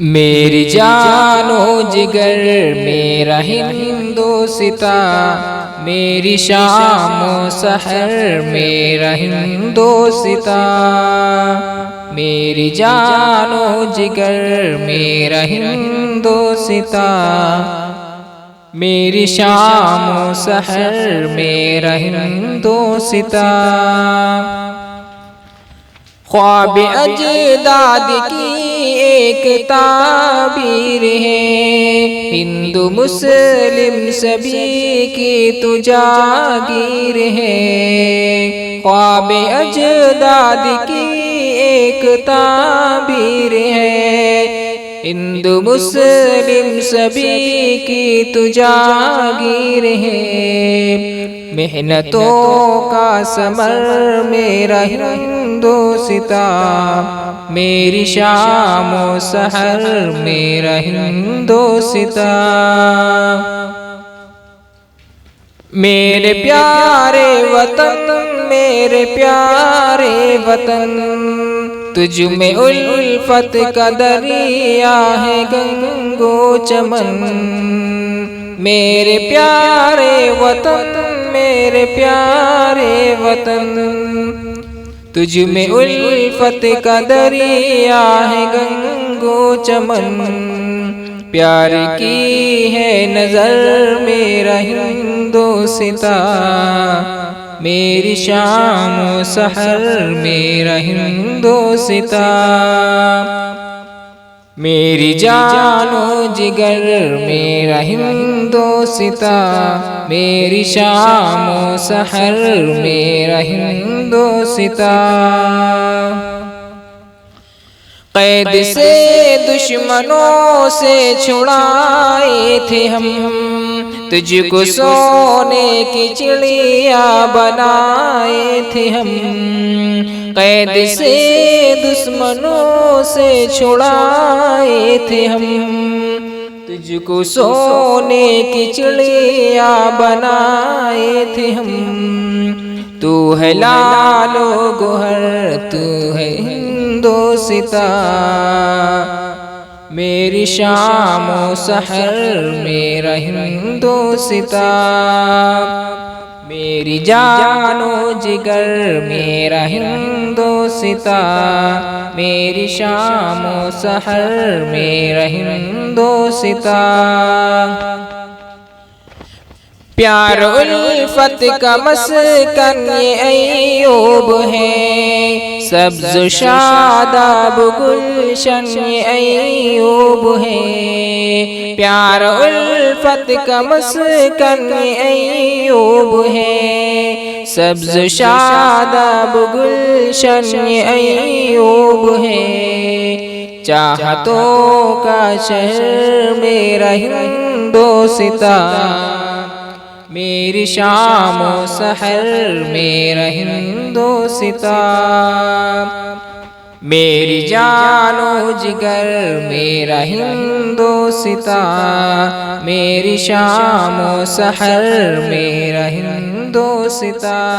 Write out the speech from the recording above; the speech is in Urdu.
میری جان و جگر میرا ہندوستاں، میری شام و سحر میرا ہندوستاں، میری جان و جگر میرا ہندوستاں، میری شام و سحر میرا ہندوستاں، خواب اجداد کی ایک تعبیر ہے، ہندو مسلم سبھی کی تو جاگیر ہے، خواب اجداد کی ایک تعبیر ہے، ہندو مسلم سبھی کی تو جاگیر ہے، محنتوں کا ثمر میرا ہندوستاں، میری شام و سحر میرا ہندوستاں، میرے پیارے وطن میرے پیارے وطن، تجھ میں الفت کا دریا ہے گنگ و چمن، میرے پیارے وطن میرے پیارے وطن، تجھ میں الفت کا دریا ہے گنگ و چمن، پیار کی ہے نظر میرا ہندوستاں، میری شام و سحر میرا ہندوستاں، میری جان و جگر میرا ہندوستاں، میری شام و سحر میرا ہندوستاں، قید سے دشمنوں سے چھڑائے تھے ہم، تجھ کو سونے کی چڑیا بنائے تھے ہم، قید سے دشمنوں سے چھڑائے تھے ہم، تجھ کو سونے کی چڑیا بنائے تھے ہم، تو ہے لال و گوہر تو ہے ہندوستاں، میری شام و سحر میرا ہندوستاں، میری جان و جگر میرا ہندوستاں، میری شام و سحر میرا ہندوستاں، پیار الفت کا مسکن یہ ایوب ہے، سبز و شاداب گلشن یہ ایوب ہے، پیار الفت کا مسکن یہ ایوب ہے، سبز و شاداب گلشن یہ ایوب ہے، چاہتوں کا شہر میرا ہندوستاں، میری شام و سحر میرا ہندوستاں، میری جان و جگر میرا ہندوستاں، میری شام و سحر میرا ہندوستاں۔